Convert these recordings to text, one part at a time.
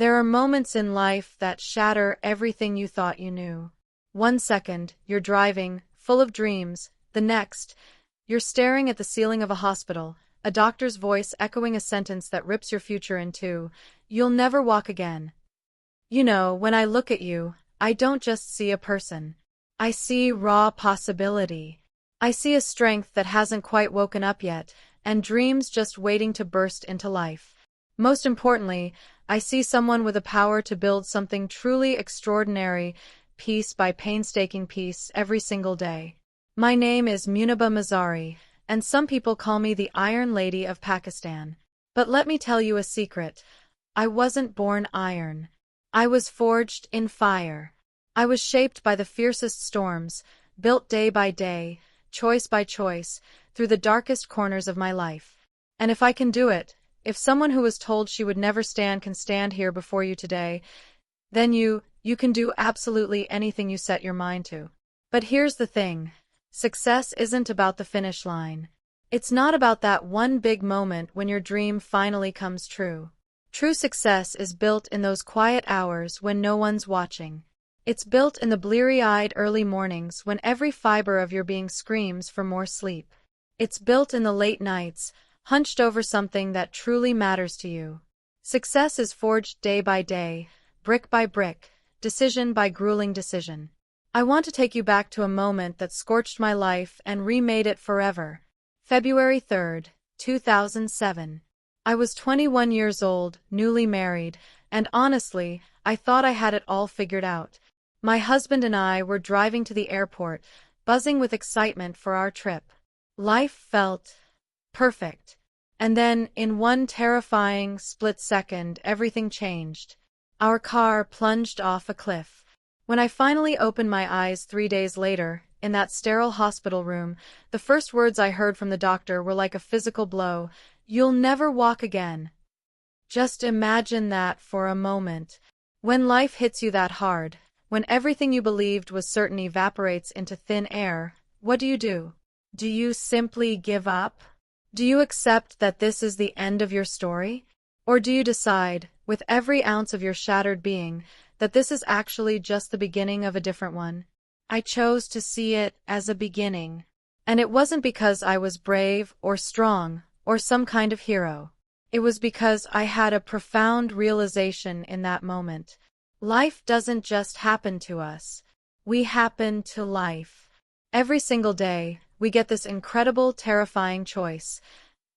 There are moments in life that shatter everything you thought you knew. One second, you're driving, full of dreams. The next, you're staring at the ceiling of a hospital, a doctor's voice echoing a sentence that rips your future in two. You'll never walk again. You know, when I look at you, I don't just see a person. I see raw possibility. I see a strength that hasn't quite woken up yet, and dreams just waiting to burst into life. Most importantly, I see someone with a power to build something truly extraordinary, piece by painstaking piece, every single day. My name is Muniba Mazari, and some people call me the Iron Lady of Pakistan. But let me tell you a secret. I wasn't born iron. I was forged in fire. I was shaped by the fiercest storms, built day by day, choice by choice, through the darkest corners of my life. And if I can do it, if someone who was told she would never stand can stand here before you today, then you can do absolutely anything you set your mind to. But here's the thing. Success isn't about the finish line. It's not about that one big moment when your dream finally comes true. True success is built in those quiet hours when no one's watching. It's built in the bleary-eyed early mornings when every fiber of your being screams for more sleep. It's built in the late nights, hunched over something that truly matters to you. Success is forged day by day, brick by brick, decision by grueling decision. I want to take you back to a moment that scorched my life and remade it forever. February 3rd, 2007. I was 21 years old, newly married, and honestly, I thought I had it all figured out. My husband and I were driving to the airport, buzzing with excitement for our trip. Life felt perfect. And then, in one terrifying split second, everything changed. Our car plunged off a cliff. When I finally opened my eyes 3 days later, in that sterile hospital room, the first words I heard from the doctor were like a physical blow. You'll never walk again. Just imagine that for a moment. When life hits you that hard, when everything you believed was certain evaporates into thin air, what do? Do you simply give up? Do you accept that this is the end of your story? Or do you decide, with every ounce of your shattered being, that this is actually just the beginning of a different one? I chose to see it as a beginning. And it wasn't because I was brave or strong or some kind of hero. It was because I had a profound realization in that moment. Life doesn't just happen to us. We happen to life. Every single day, we get this incredible, terrifying choice.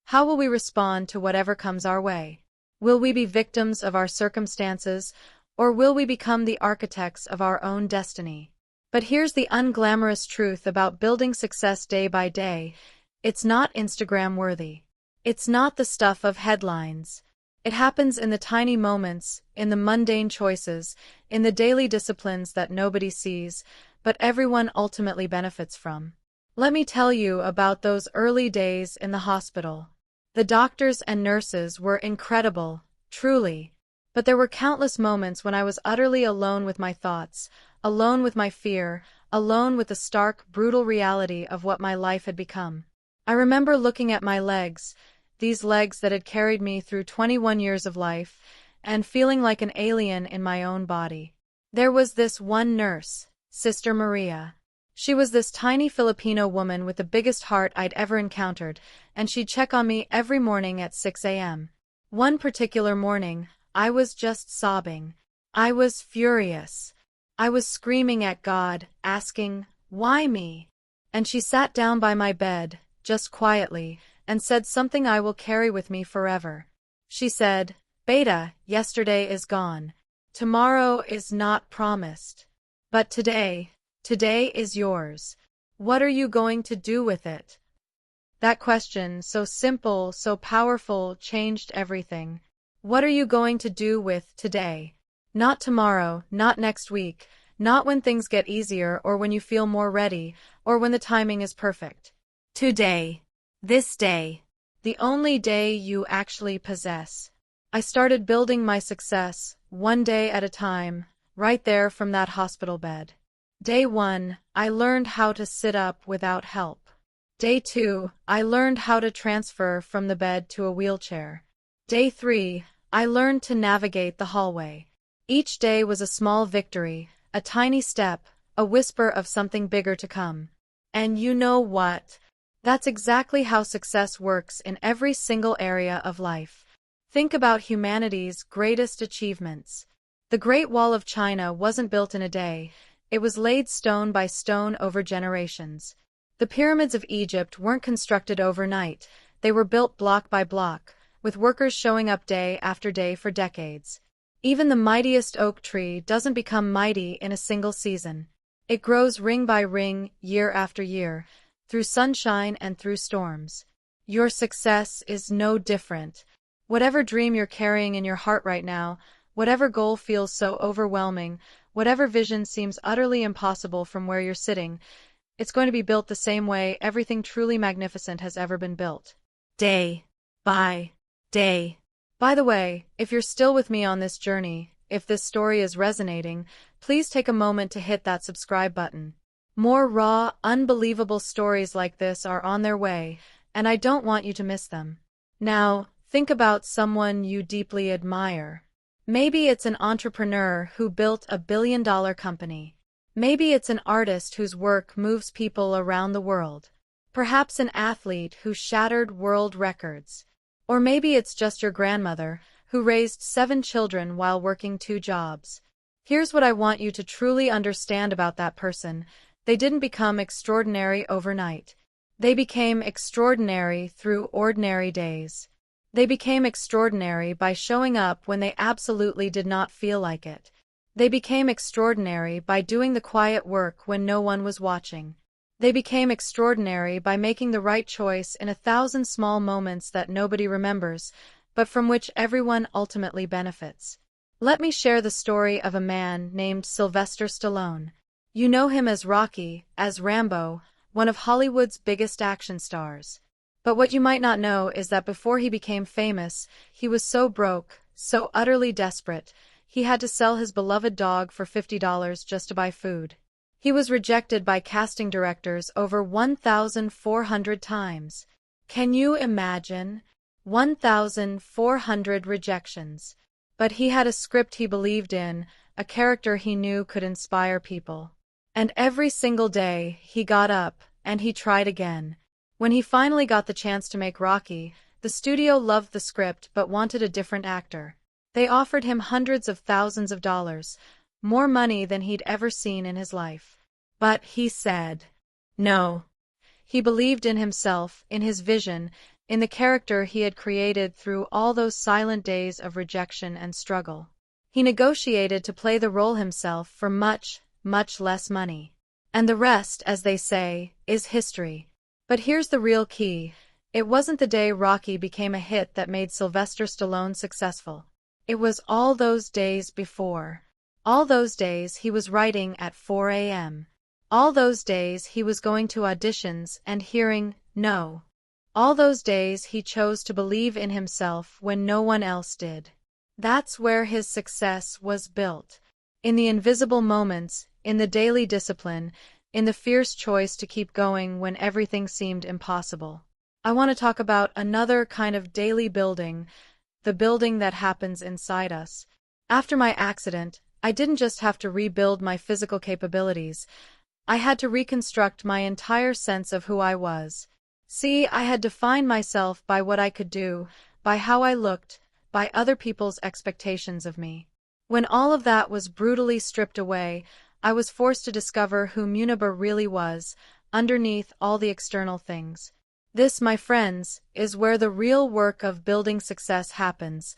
How will we respond to whatever comes our way? Will we be victims of our circumstances, or will we become the architects of our own destiny? But here's the unglamorous truth about building success day by day. It's not Instagram-worthy. It's not the stuff of headlines. It happens in the tiny moments, in the mundane choices, in the daily disciplines that nobody sees, but everyone ultimately benefits from. Let me tell you about those early days in the hospital. The doctors and nurses were incredible, truly. But there were countless moments when I was utterly alone with my thoughts, alone with my fear, alone with the stark, brutal reality of what my life had become. I remember looking at my legs, these legs that had carried me through 21 years of life, and feeling like an alien in my own body. There was this one nurse, Sister Maria. She was this tiny Filipino woman with the biggest heart I'd ever encountered, and she'd check on me every morning at 6 a.m. One particular morning, I was just sobbing. I was furious. I was screaming at God, asking, "Why me?" And she sat down by my bed, just quietly, and said something I will carry with me forever. She said, "Beta, yesterday is gone. Tomorrow is not promised. But today is yours. What are you going to do with it?" That question, so simple, so powerful, changed everything. What are you going to do with today? Not tomorrow, not next week, not when things get easier or when you feel more ready, or when the timing is perfect. Today. This day. The only day you actually possess. I started building my success, one day at a time, right there from that hospital bed. Day 1, I learned how to sit up without help. Day 2, I learned how to transfer from the bed to a wheelchair. Day 3, I learned to navigate the hallway. Each day was a small victory, a tiny step, a whisper of something bigger to come. And you know what? That's exactly how success works in every single area of life. Think about humanity's greatest achievements. The Great Wall of China wasn't built in a day. It was laid stone by stone over generations. The pyramids of Egypt weren't constructed overnight. They were built block by block, with workers showing up day after day for decades. Even the mightiest oak tree doesn't become mighty in a single season. It grows ring by ring, year after year, through sunshine and through storms. Your success is no different. Whatever dream you're carrying in your heart right now, whatever goal feels so overwhelming, whatever vision seems utterly impossible from where you're sitting, it's going to be built the same way everything truly magnificent has ever been built. Day by day. By the way, if you're still with me on this journey, if this story is resonating, please take a moment to hit that subscribe button. More raw, unbelievable stories like this are on their way, and I don't want you to miss them. Now, think about someone you deeply admire. Maybe it's an entrepreneur who built a billion-dollar company. Maybe it's an artist whose work moves people around the world. Perhaps an athlete who shattered world records. Or maybe it's just your grandmother, who raised 7 children while working 2 jobs. Here's what I want you to truly understand about that person. They didn't become extraordinary overnight. They became extraordinary through ordinary days. They became extraordinary by showing up when they absolutely did not feel like it. They became extraordinary by doing the quiet work when no one was watching. They became extraordinary by making the right choice in 1,000 small moments that nobody remembers, but from which everyone ultimately benefits. Let me share the story of a man named Sylvester Stallone. You know him as Rocky, as Rambo, one of Hollywood's biggest action stars. But what you might not know is that before he became famous, he was so broke, so utterly desperate, he had to sell his beloved dog for $50 just to buy food. He was rejected by casting directors over 1,400 times. Can you imagine? 1,400 rejections. But he had a script he believed in, a character he knew could inspire people. And every single day, he got up, and he tried again. When he finally got the chance to make Rocky, the studio loved the script but wanted a different actor. They offered him hundreds of thousands of dollars, more money than he'd ever seen in his life. But he said no. He believed in himself, in his vision, in the character he had created through all those silent days of rejection and struggle. He negotiated to play the role himself for much, much less money. And the rest, as they say, is history. But here's the real key. It wasn't the day Rocky became a hit that made Sylvester Stallone successful. It was all those days before. All those days he was writing at 4 a.m. All those days he was going to auditions and hearing no. All those days he chose to believe in himself when no one else did. That's where his success was built. In the invisible moments, in the daily discipline, in the fierce choice to keep going when everything seemed impossible. I want to talk about another kind of daily building, the building that happens inside us. After my accident, I didn't just have to rebuild my physical capabilities. I had to reconstruct my entire sense of who I was. See, I had defined myself by what I could do, by how I looked, by other people's expectations of me. When all of that was brutally stripped away, I was forced to discover who Muniba really was, underneath all the external things. This, my friends, is where the real work of building success happens,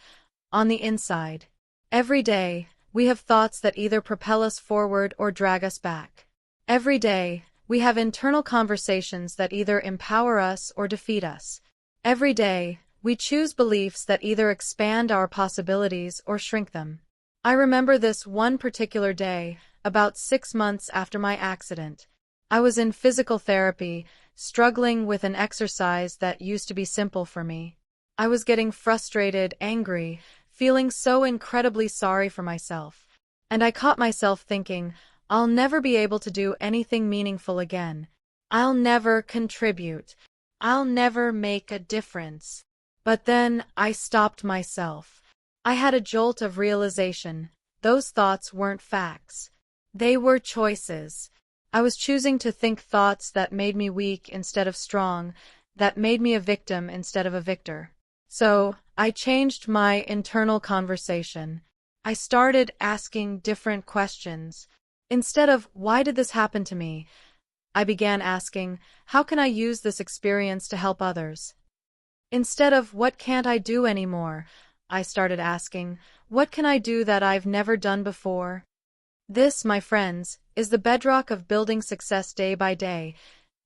on the inside. Every day, we have thoughts that either propel us forward or drag us back. Every day, we have internal conversations that either empower us or defeat us. Every day, we choose beliefs that either expand our possibilities or shrink them. I remember this one particular day, about 6 months after my accident. I was in physical therapy, struggling with an exercise that used to be simple for me. I was getting frustrated, angry, feeling so incredibly sorry for myself. And I caught myself thinking, I'll never be able to do anything meaningful again. I'll never contribute. I'll never make a difference. But then I stopped myself. I had a jolt of realization. Those thoughts weren't facts. They were choices. I was choosing to think thoughts that made me weak instead of strong, that made me a victim instead of a victor. So, I changed my internal conversation. I started asking different questions. Instead of, why did this happen to me? I began asking, how can I use this experience to help others? Instead of, what can't I do anymore? I started asking, what can I do that I've never done before? This, my friends, is the bedrock of building success day by day,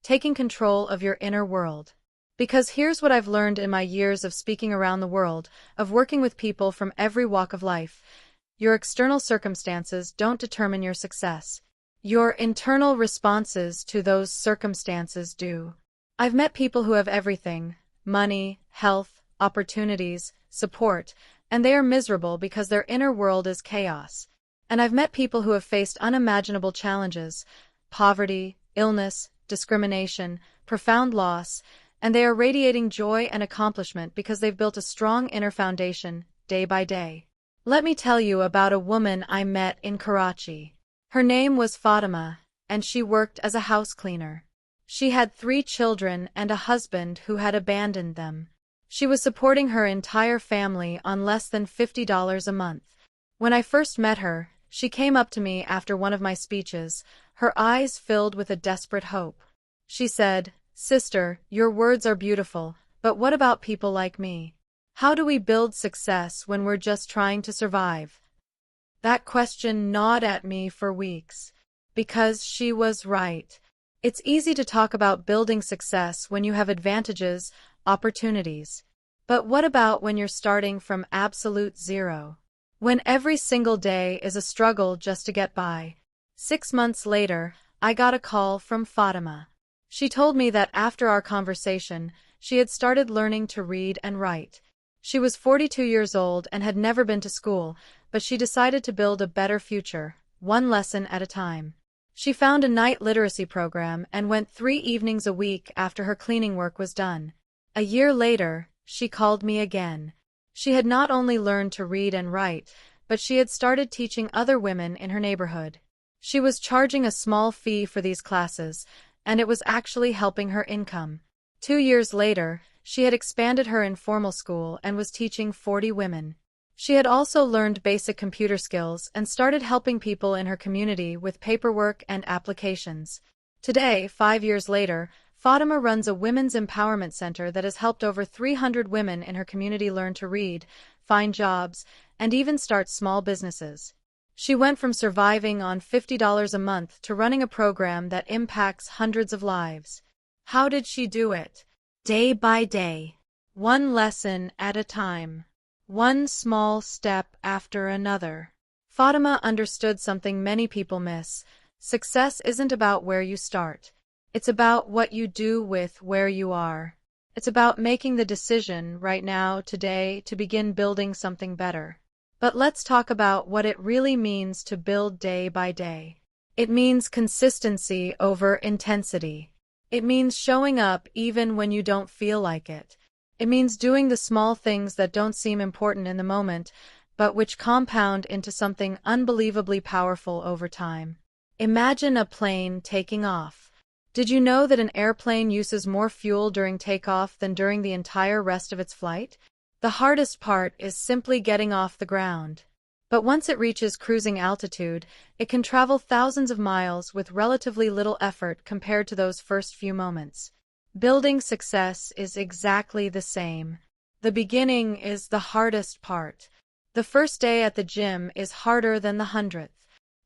taking control of your inner world. Because here's what I've learned in my years of speaking around the world, of working with people from every walk of life. Your external circumstances don't determine your success. Your internal responses to those circumstances do. I've met people who have everything: money, health, opportunities, support, and they are miserable because their inner world is chaos. And I've met people who have faced unimaginable challenges: poverty, illness, discrimination, profound loss, and they are radiating joy and accomplishment because they've built a strong inner foundation, day by day. Let me tell you about a woman I met in Karachi. Her name was Fatima, and she worked as a house cleaner. She had 3 children and a husband who had abandoned them. She was supporting her entire family on less than $50 a month. When I first met her, she came up to me after one of my speeches, her eyes filled with a desperate hope. She said, "Sister, your words are beautiful, but what about people like me? How do we build success when we're just trying to survive?" That question gnawed at me for weeks. Because she was right. It's easy to talk about building success when you have advantages, opportunities. But what about when you're starting from absolute zero? When every single day is a struggle just to get by? 6 months later, I got a call from Fatima. She told me that after our conversation, she had started learning to read and write. She was 42 years old and had never been to school, but she decided to build a better future, one lesson at a time. She found a night literacy program and went 3 evenings a week after her cleaning work was done. A year later, she called me again. She had not only learned to read and write, but she had started teaching other women in her neighborhood. She was charging a small fee for these classes, and it was actually helping her income. 2 years later, she had expanded her informal school and was teaching 40 women. She had also learned basic computer skills and started helping people in her community with paperwork and applications. Today, 5 years later, Fatima runs a women's empowerment center that has helped over 300 women in her community learn to read, find jobs, and even start small businesses. She went from surviving on $50 a month to running a program that impacts hundreds of lives. How did she do it? Day by day. One lesson at a time. One small step after another. Fatima understood something many people miss. Success isn't about where you start. It's about what you do with where you are. It's about making the decision right now, today, to begin building something better. But let's talk about what it really means to build day by day. It means consistency over intensity. It means showing up even when you don't feel like it. It means doing the small things that don't seem important in the moment, but which compound into something unbelievably powerful over time. Imagine a plane taking off. Did you know that an airplane uses more fuel during takeoff than during the entire rest of its flight? The hardest part is simply getting off the ground. But once it reaches cruising altitude, it can travel thousands of miles with relatively little effort compared to those first few moments. Building success is exactly the same. The beginning is the hardest part. The first day at the gym is harder than the 100th.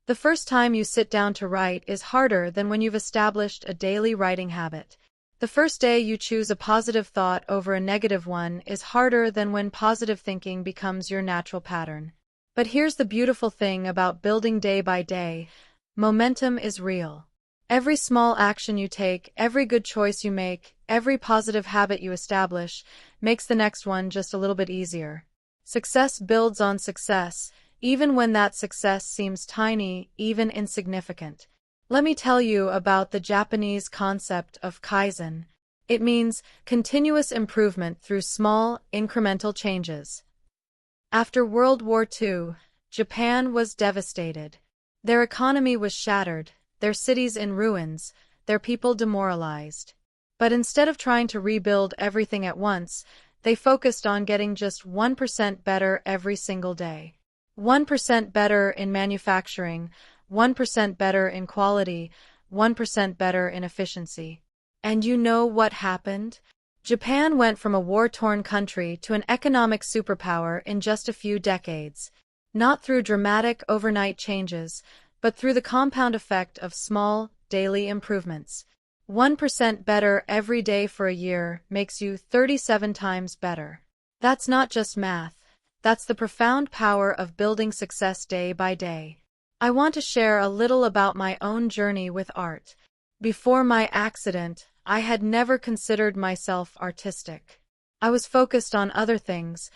The first time you sit down to write is harder than when you've established a daily writing habit. The first day you choose a positive thought over a negative one is harder than when positive thinking becomes your natural pattern. But here's the beautiful thing about building day by day. Momentum is real. Every small action you take, every good choice you make, every positive habit you establish, makes the next one just a little bit easier. Success builds on success, even when that success seems tiny, even insignificant. Let me tell you about the Japanese concept of Kaizen. It means continuous improvement through small, incremental changes. After World War II, Japan was devastated. Their economy was shattered, their cities in ruins, their people demoralized. But instead of trying to rebuild everything at once, they focused on getting just 1% better every single day. 1% better in manufacturing, 1% better in quality, 1% better in efficiency. And you know what happened? Japan went from a war-torn country to an economic superpower in just a few decades. Not through dramatic overnight changes, but through the compound effect of small, daily improvements. 1% better every day for a year makes you 37 times better. That's not just math. That's the profound power of building success day by day. I want to share a little about my own journey with art. Before my accident, I had never considered myself artistic. I was focused on other things: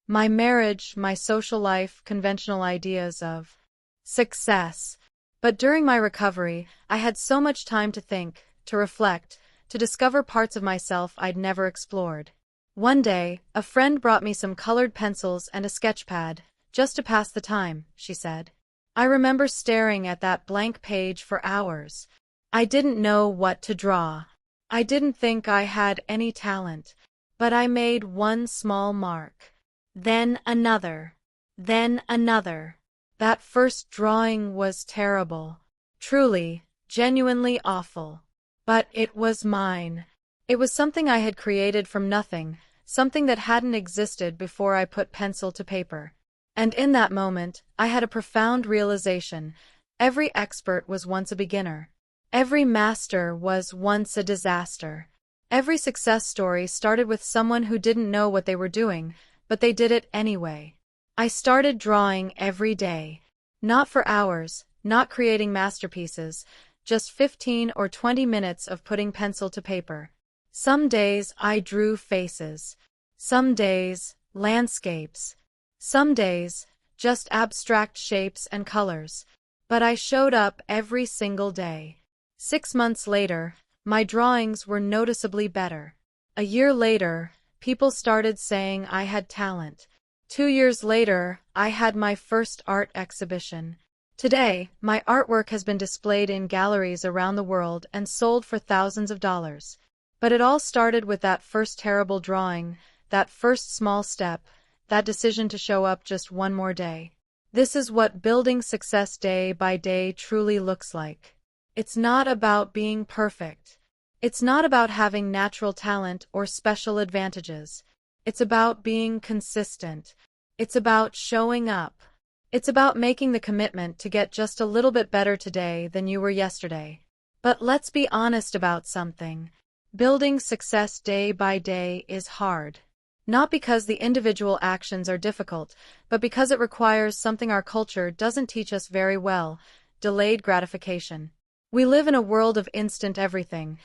my marriage, my social life, conventional ideas of success. But during my recovery, I had so much time to think, to reflect, to discover parts of myself I'd never explored. One day, a friend brought me some colored pencils and a sketch pad, just to pass the time, she said. I remember staring at that blank page for hours. I didn't know what to draw. I didn't think I had any talent, but I made one small mark. Then another. Then another. That first drawing was terrible. Truly, genuinely awful. But it was mine. It was something I had created from nothing, something that hadn't existed before I put pencil to paper. And in that moment, I had a profound realization. Every expert was once a beginner. Every master was once a disaster. Every success story started with someone who didn't know what they were doing, but they did it anyway. I started drawing every day. Not for hours, not creating masterpieces, just 15 or 20 minutes of putting pencil to paper. Some days I drew faces. Some days, landscapes. Some days, just abstract shapes and colors. But I showed up every single day. 6 months later, my drawings were noticeably better. A year later, people started saying I had talent. 2 years later, I had my first art exhibition. Today, my artwork has been displayed in galleries around the world and sold for thousands of dollars. But it all started with that first terrible drawing, that first small step, that decision to show up just one more day. This is what building success day by day truly looks like. It's not about being perfect. It's not about having natural talent or special advantages. It's about being consistent. It's about showing up. It's about making the commitment to get just a little bit better today than you were yesterday. But let's be honest about something. Building success day by day is hard. Not because the individual actions are difficult, but because it requires something our culture doesn't teach us very well: delayed gratification. We live in a world of instant everything.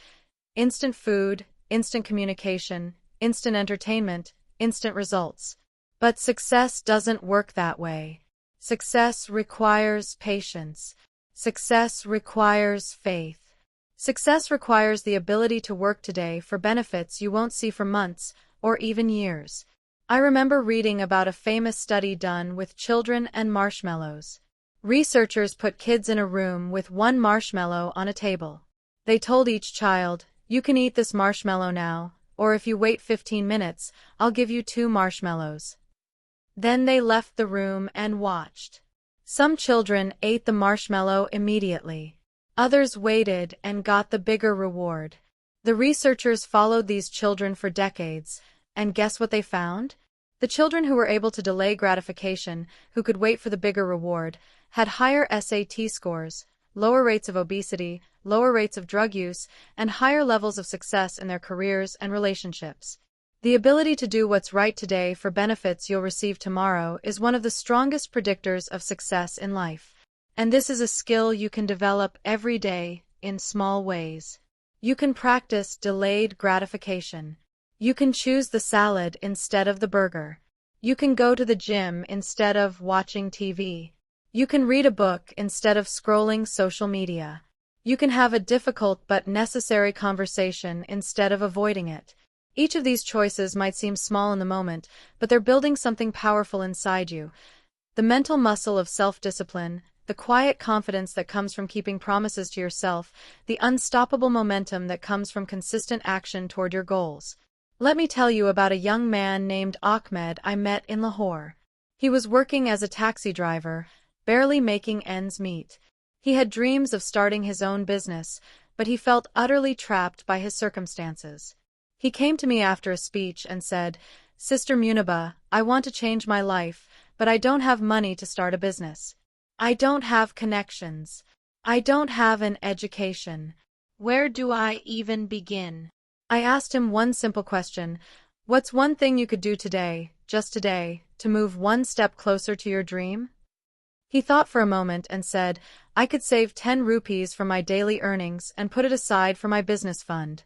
Instant food, instant communication, instant entertainment, instant results. But success doesn't work that way. Success requires patience. Success requires faith. Success requires the ability to work today for benefits you won't see for months or even years. I remember reading about a famous study done with children and marshmallows. Researchers put kids in a room with one marshmallow on a table. They told each child, "You can eat this marshmallow now, or if you wait 15 minutes, I'll give you 2 marshmallows." Then they left the room and watched. Some children ate the marshmallow immediately. Others waited and got the bigger reward. The researchers followed these children for decades, and guess what they found? The children who were able to delay gratification, who could wait for the bigger reward, had higher SAT scores, lower rates of obesity, lower rates of drug use, and higher levels of success in their careers and relationships. The ability to do what's right today for benefits you'll receive tomorrow is one of the strongest predictors of success in life. And this is a skill you can develop every day in small ways. You can practice delayed gratification. You can choose the salad instead of the burger. You can go to the gym instead of watching TV. You can read a book instead of scrolling social media. You can have a difficult but necessary conversation instead of avoiding it. Each of these choices might seem small in the moment, but they're building something powerful inside you. The mental muscle of self-discipline, the quiet confidence that comes from keeping promises to yourself, the unstoppable momentum that comes from consistent action toward your goals. Let me tell you about a young man named Ahmed I met in Lahore. He was working as a taxi driver, barely making ends meet. He had dreams of starting his own business, but he felt utterly trapped by his circumstances. He came to me after a speech and said, "Sister Muniba, I want to change my life, but I don't have money to start a business. I don't have connections. I don't have an education. Where do I even begin?" I asked him one simple question: what's one thing you could do today, just today, to move one step closer to your dream? He thought for a moment and said, "I could save 10 rupees from my daily earnings and put it aside for my business fund."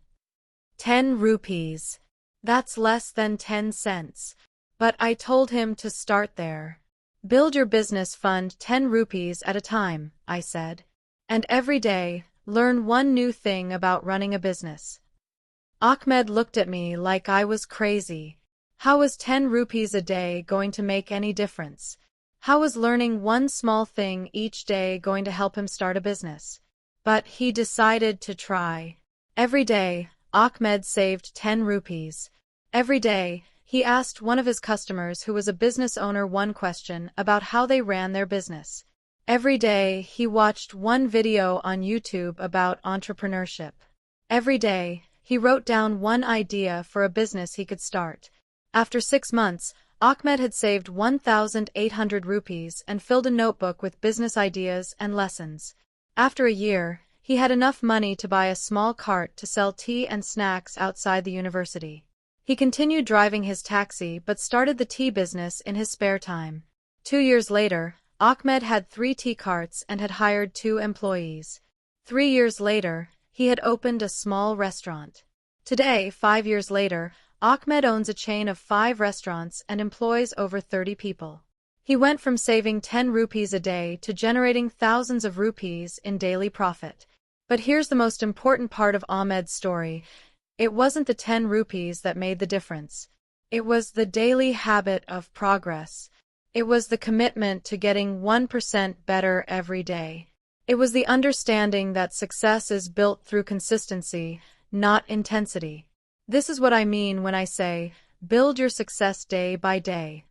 10 rupees. That's less than 10 cents. But I told him to start there. Build your business fund 10 rupees at a time, I said. And every day, learn one new thing about running a business. Ahmed looked at me like I was crazy. How was 10 rupees a day going to make any difference? How was learning one small thing each day going to help him start a business? But he decided to try. Every day, Ahmed saved 10 rupees. Every day, he asked one of his customers who was a business owner one question about how they ran their business. Every day, he watched one video on YouTube about entrepreneurship. Every day, he wrote down one idea for a business he could start. After 6 months, Ahmed had saved 1,800 rupees and filled a notebook with business ideas and lessons. After a year, he had enough money to buy a small cart to sell tea and snacks outside the university. He continued driving his taxi but started the tea business in his spare time. 2 years later, Ahmed had 3 tea carts and had hired 2 employees. 3 years later, he had opened a small restaurant. Today, 5 years later, Ahmed owns a chain of 5 restaurants and employs over 30 people. He went from saving 10 rupees a day to generating thousands of rupees in daily profit. But here's the most important part of Ahmed's story. It wasn't the 10 rupees that made the difference. It was the daily habit of progress. It was the commitment to getting 1% better every day. It was the understanding that success is built through consistency, not intensity. This is what I mean when I say, build your success day by day.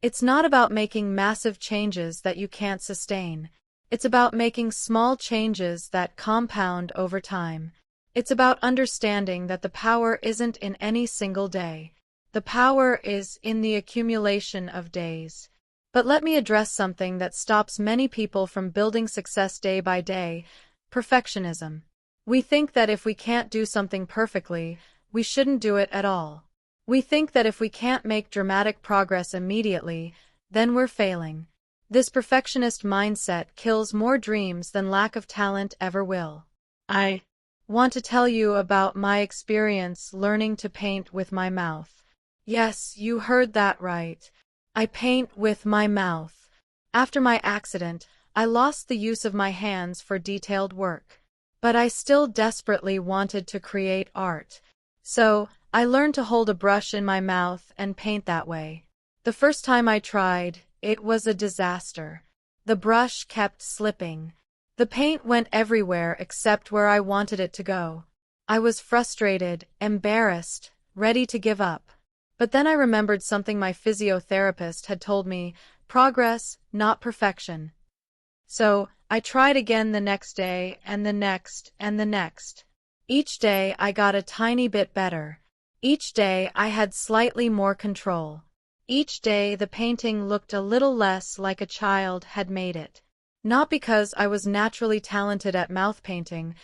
It's not about making massive changes that you can't sustain. It's about making small changes that compound over time. It's about understanding that the power isn't in any single day. The power is in the accumulation of days. But let me address something that stops many people from building success day by day: perfectionism. We think that if we can't do something perfectly, we shouldn't do it at all. We think that if we can't make dramatic progress immediately, then we're failing. This perfectionist mindset kills more dreams than lack of talent ever will. I want to tell you about my experience learning to paint with my mouth. Yes, you heard that right. I paint with my mouth. After my accident, I lost the use of my hands for detailed work. But I still desperately wanted to create art. So, I learned to hold a brush in my mouth and paint that way. The first time I tried, it was a disaster. The brush kept slipping. The paint went everywhere except where I wanted it to go. I was frustrated, embarrassed, ready to give up. But then I remembered something my physiotherapist had told me: progress, not perfection. So, I tried again the next day and the next and the next. Each day I got a tiny bit better. Each day I had slightly more control. Each day the painting looked a little less like a child had made it. Not because I was naturally talented at mouth painting.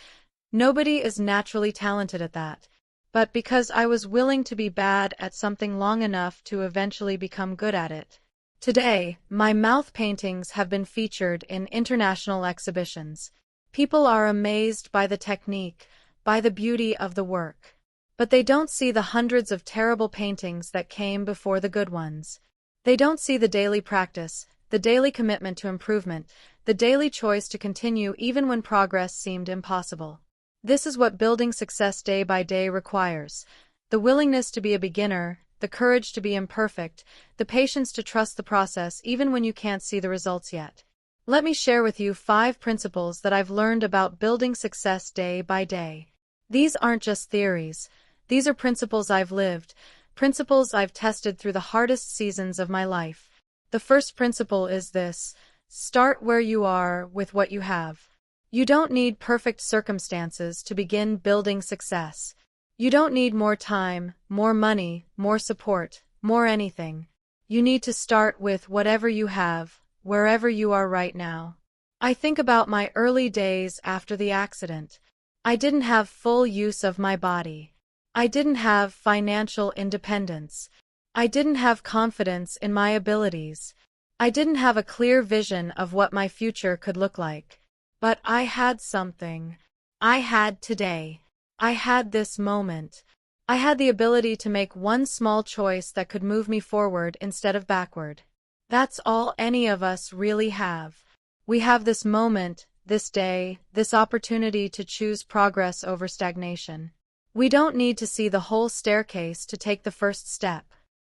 Nobody is naturally talented at that. But because I was willing to be bad at something long enough to eventually become good at it. Today, my mouth paintings have been featured in international exhibitions. People are amazed by the technique, by the beauty of the work. But they don't see the hundreds of terrible paintings that came before the good ones. They don't see the daily practice, the daily commitment to improvement, the daily choice to continue even when progress seemed impossible. This is what building success day by day requires. The willingness to be a beginner, the courage to be imperfect, the patience to trust the process even when you can't see the results yet. Let me share with you 5 principles that I've learned about building success day by day. These aren't just theories. These are principles I've lived, principles I've tested through the hardest seasons of my life. The first principle is this: start where you are with what you have. You don't need perfect circumstances to begin building success. You don't need more time, more money, more support, more anything. You need to start with whatever you have, wherever you are right now. I think about my early days after the accident. I didn't have full use of my body. I didn't have financial independence. I didn't have confidence in my abilities. I didn't have a clear vision of what my future could look like. But I had something. I had today. I had this moment. I had the ability to make one small choice that could move me forward instead of backward. That's all any of us really have. We have this moment, this day, this opportunity to choose progress over stagnation. We don't need to see the whole staircase to take the first step.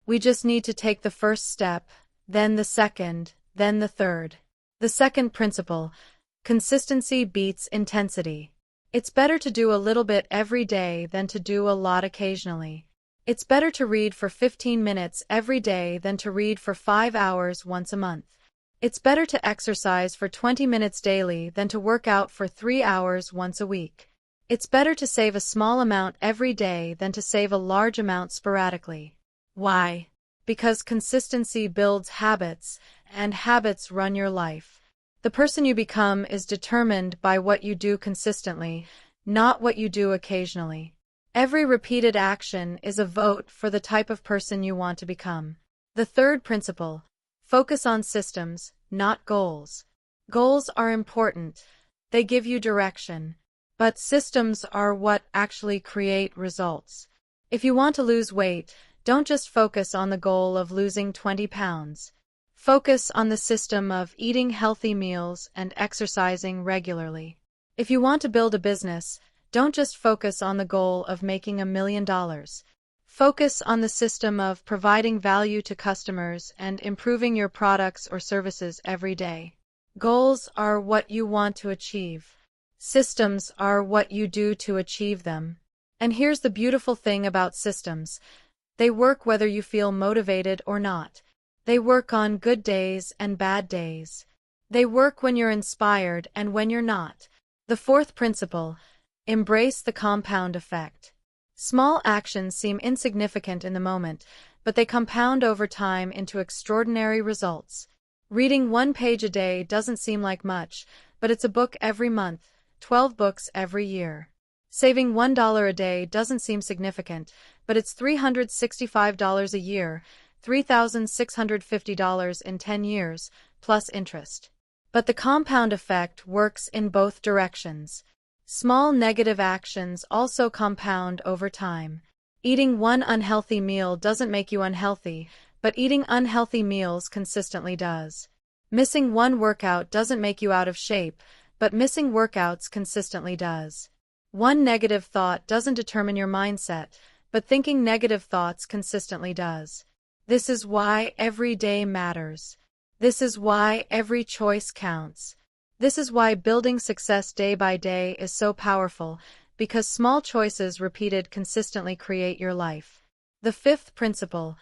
We just need to take the first step, then the second, then the third. The second principle: consistency beats intensity. It's better to do a little bit every day than to do a lot occasionally. It's better to read for 15 minutes every day than to read for 5 hours once a month. It's better to exercise for 20 minutes daily than to work out for 3 hours once a week. It's better to save a small amount every day than to save a large amount sporadically. Why? Because consistency builds habits, and habits run your life. The person you become is determined by what you do consistently, not what you do occasionally. Every repeated action is a vote for the type of person you want to become. The third principle: focus on systems, not goals. Goals are important. They give you direction. But systems are what actually create results. If you want to lose weight, don't just focus on the goal of losing 20 pounds. Focus on the system of eating healthy meals and exercising regularly. If you want to build a business, don't just focus on the goal of making $1 million. Focus on the system of providing value to customers and improving your products or services every day. Goals are what you want to achieve. Systems are what you do to achieve them. And here's the beautiful thing about systems: they work whether you feel motivated or not. They work on good days and bad days. They work when you're inspired and when you're not. The fourth principle: embrace the compound effect. Small actions seem insignificant in the moment, but they compound over time into extraordinary results. Reading 1 page a day doesn't seem like much, but it's a book every month, 12 books every year. Saving $1 a day doesn't seem significant, but it's $365 a year, $3,650 in 10 years, plus interest. But the compound effect works in both directions. Small negative actions also compound over time. Eating one unhealthy meal doesn't make you unhealthy, but eating unhealthy meals consistently does. Missing one workout doesn't make you out of shape, but missing workouts consistently does. One negative thought doesn't determine your mindset, but thinking negative thoughts consistently does. This is why every day matters. This is why every choice counts. This is why building success day by day is so powerful, because small choices repeated consistently create your life. The fifth principle: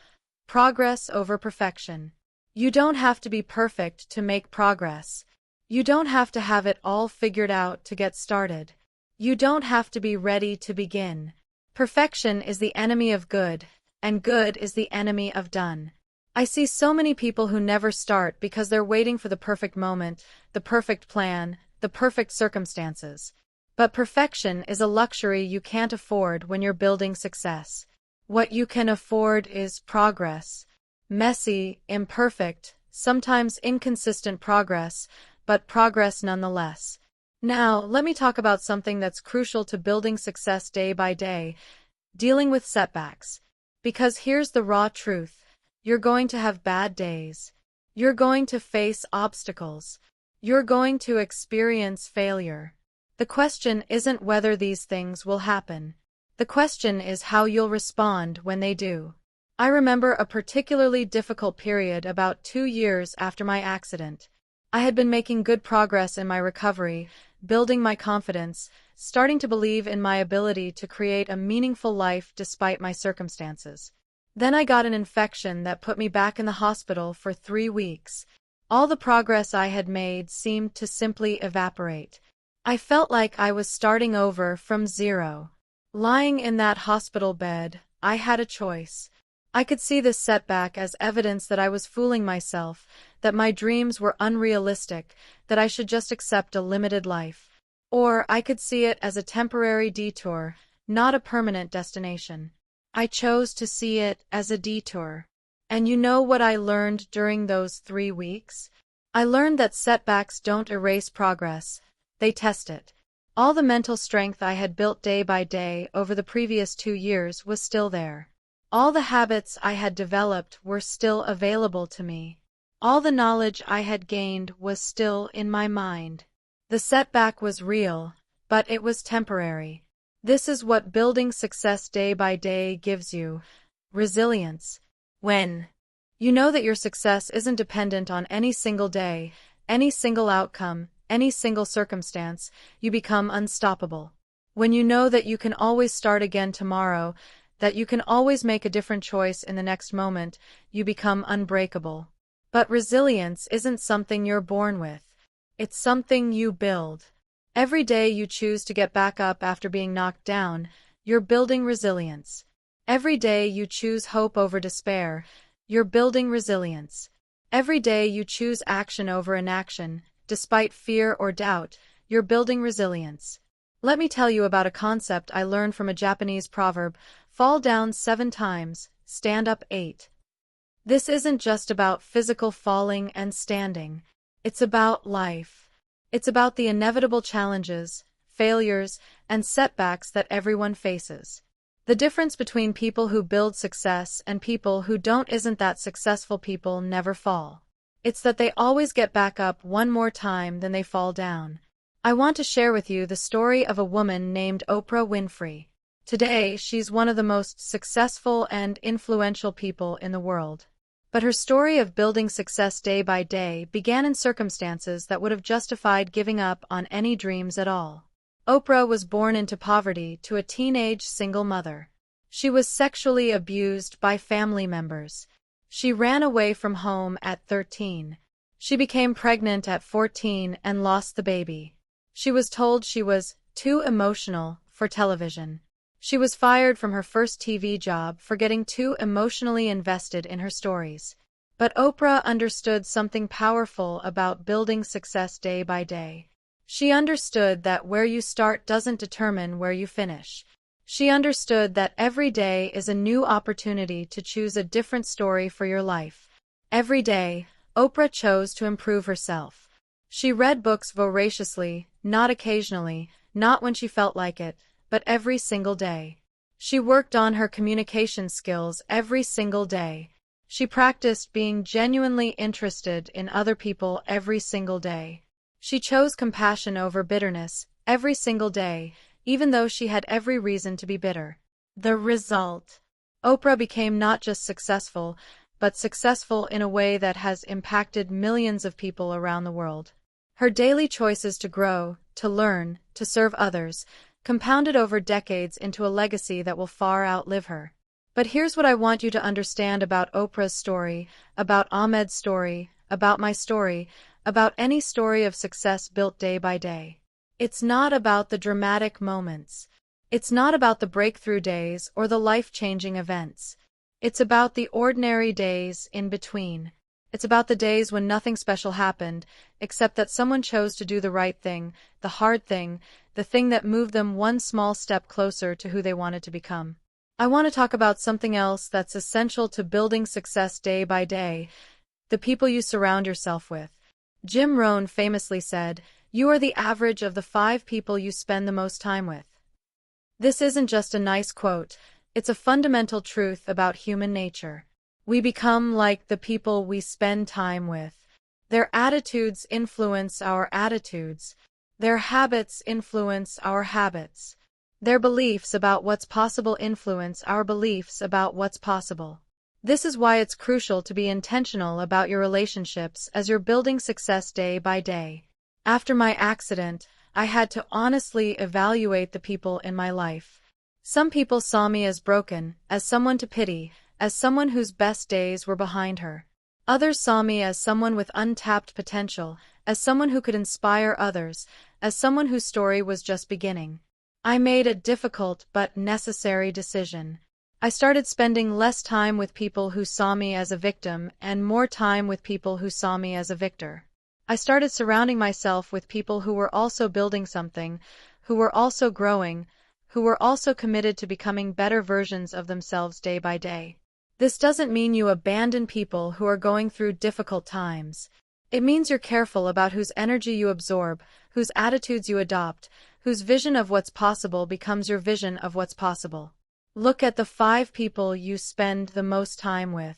progress over perfection. You don't have to be perfect to make progress. You don't have to have it all figured out to get started. You don't have to be ready to begin. Perfection is the enemy of good, and good is the enemy of done. I see so many people who never start because they're waiting for the perfect moment, the perfect plan, the perfect circumstances. But perfection is a luxury you can't afford when you're building success. What you can afford is progress. Messy, imperfect, sometimes inconsistent progress, but progress nonetheless. Now, let me talk about something that's crucial to building success day by day: dealing with setbacks. Because here's the raw truth: you're going to have bad days. You're going to face obstacles. You're going to experience failure. The question isn't whether these things will happen. The question is how you'll respond when they do. I remember a particularly difficult period about 2 years after my accident. I had been making good progress in my recovery, building my confidence, starting to believe in my ability to create a meaningful life despite my circumstances. Then I got an infection that put me back in the hospital for 3 weeks. All the progress I had made seemed to simply evaporate. I felt like I was starting over from zero. Lying in that hospital bed, I had a choice. I could see this setback as evidence that I was fooling myself, that my dreams were unrealistic, that I should just accept a limited life. Or I could see it as a temporary detour, not a permanent destination. I chose to see it as a detour. And you know what I learned during those 3 weeks? I learned that setbacks don't erase progress, they test it. All the mental strength I had built day by day over the previous 2 years was still there. All the habits I had developed were still available to me. All the knowledge I had gained was still in my mind. The setback was real, but it was temporary. This is what building success day by day gives you: resilience. When you know that your success isn't dependent on any single day, any single outcome, any single circumstance, you become unstoppable. When you know that you can always start again tomorrow, that you can always make a different choice in the next moment, you become unbreakable. But resilience isn't something you're born with. It's something you build. Every day you choose to get back up after being knocked down, you're building resilience. Every day you choose hope over despair, you're building resilience. Every day you choose action over inaction, despite fear or doubt, you're building resilience. Let me tell you about a concept I learned from a Japanese proverb: fall down 7 times, stand up 8. This isn't just about physical falling and standing. It's about life. It's about the inevitable challenges, failures, and setbacks that everyone faces. The difference between people who build success and people who don't isn't that successful people never fall. It's that they always get back up one more time than they fall down. I want to share with you the story of a woman named Oprah Winfrey. Today, she's one of the most successful and influential people in the world. But her story of building success day by day began in circumstances that would have justified giving up on any dreams at all. Oprah was born into poverty to a teenage single mother. She was sexually abused by family members. She ran away from home at 13. She became pregnant at 14 and lost the baby. She was told she was too emotional for television. She was fired from her first TV job for getting too emotionally invested in her stories. But Oprah understood something powerful about building success day by day. She understood that where you start doesn't determine where you finish. She understood that every day is a new opportunity to choose a different story for your life. Every day, Oprah chose to improve herself. She read books voraciously, not occasionally, not when she felt like it, but every single day. She worked on her communication skills every single day. She practiced being genuinely interested in other people every single day. She chose compassion over bitterness every single day, even though she had every reason to be bitter. The result: Oprah became not just successful, but successful in a way that has impacted millions of people around the world. Her daily choices to grow, to learn, to serve others, compounded over decades into a legacy that will far outlive her. But here's what I want you to understand about Oprah's story, about Ahmed's story, about my story, about any story of success built day by day. It's not about the dramatic moments. It's not about the breakthrough days or the life-changing events. It's about the ordinary days in between. It's about the days when nothing special happened, except that someone chose to do the right thing, the hard thing, the thing that moved them one small step closer to who they wanted to become. I want to talk about something else that's essential to building success day by day: the people you surround yourself with. Jim Rohn famously said, "You are the average of the 5 people you spend the most time with." This isn't just a nice quote, it's a fundamental truth about human nature. We become like the people we spend time with. Their attitudes influence our attitudes. Their habits influence our habits. Their beliefs about what's possible influence our beliefs about what's possible. This is why it's crucial to be intentional about your relationships as you're building success day by day. After my accident, I had to honestly evaluate the people in my life. Some people saw me as broken, as someone to pity, as someone whose best days were behind her. Others saw me as someone with untapped potential, as someone who could inspire others, as someone whose story was just beginning. I made a difficult but necessary decision. I started spending less time with people who saw me as a victim and more time with people who saw me as a victor. I started surrounding myself with people who were also building something, who were also growing, who were also committed to becoming better versions of themselves day by day. This doesn't mean you abandon people who are going through difficult times. It means you're careful about whose energy you absorb, whose attitudes you adopt, whose vision of what's possible becomes your vision of what's possible. Look at the 5 people you spend the most time with.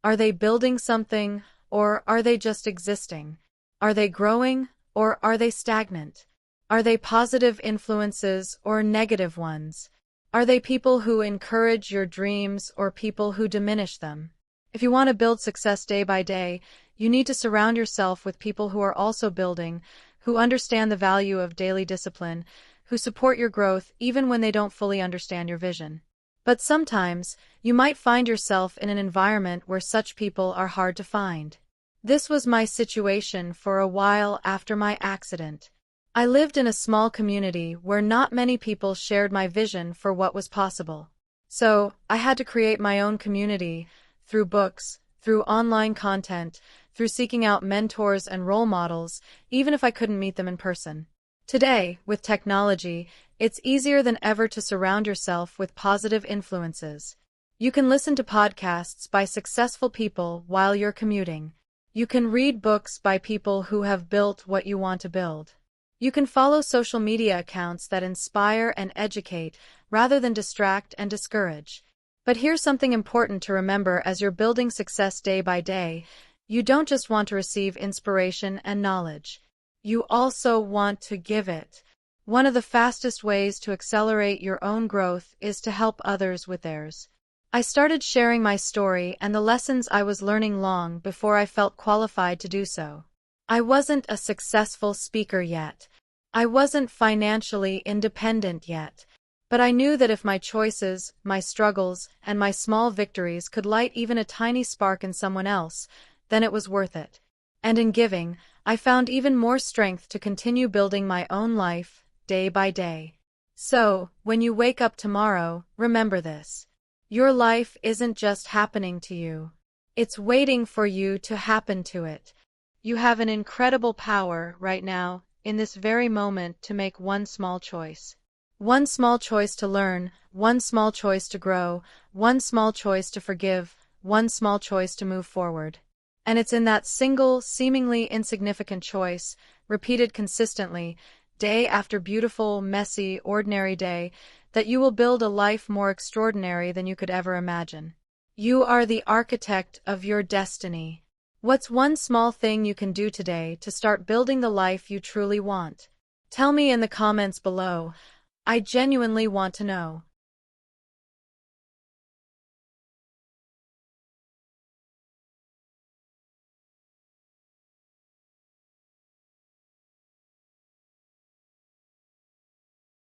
Are they building something, or are they just existing? Are they growing, or are they stagnant? Are they positive influences or negative ones? Are they people who encourage your dreams or people who diminish them? If you want to build success day by day, you need to surround yourself with people who are also building, who understand the value of daily discipline, who support your growth even when they don't fully understand your vision. But sometimes, you might find yourself in an environment where such people are hard to find. This was my situation for a while after my accident. I lived in a small community where not many people shared my vision for what was possible. So, I had to create my own community, through books, through online content, through seeking out mentors and role models, even if I couldn't meet them in person. Today, with technology, it's easier than ever to surround yourself with positive influences. You can listen to podcasts by successful people while you're commuting. You can read books by people who have built what you want to build. You can follow social media accounts that inspire and educate rather than distract and discourage. But here's something important to remember as you're building success day by day. You don't just want to receive inspiration and knowledge. You also want to give it. One of the fastest ways to accelerate your own growth is to help others with theirs. I started sharing my story and the lessons I was learning long before I felt qualified to do so. I wasn't a successful speaker yet. I wasn't financially independent yet. But I knew that if my choices, my struggles, and my small victories could light even a tiny spark in someone else, then it was worth it. And in giving, I found even more strength to continue building my own life, day by day. So, when you wake up tomorrow, remember this. Your life isn't just happening to you. It's waiting for you to happen to it. You have an incredible power right now, in this very moment, to make one small choice. One small choice to learn, one small choice to grow, one small choice to forgive, one small choice to move forward. And it's in that single, seemingly insignificant choice, repeated consistently, day after beautiful, messy, ordinary day, that you will build a life more extraordinary than you could ever imagine. You are the architect of your destiny. What's one small thing you can do today to start building the life you truly want? Tell me in the comments below. I genuinely want to know.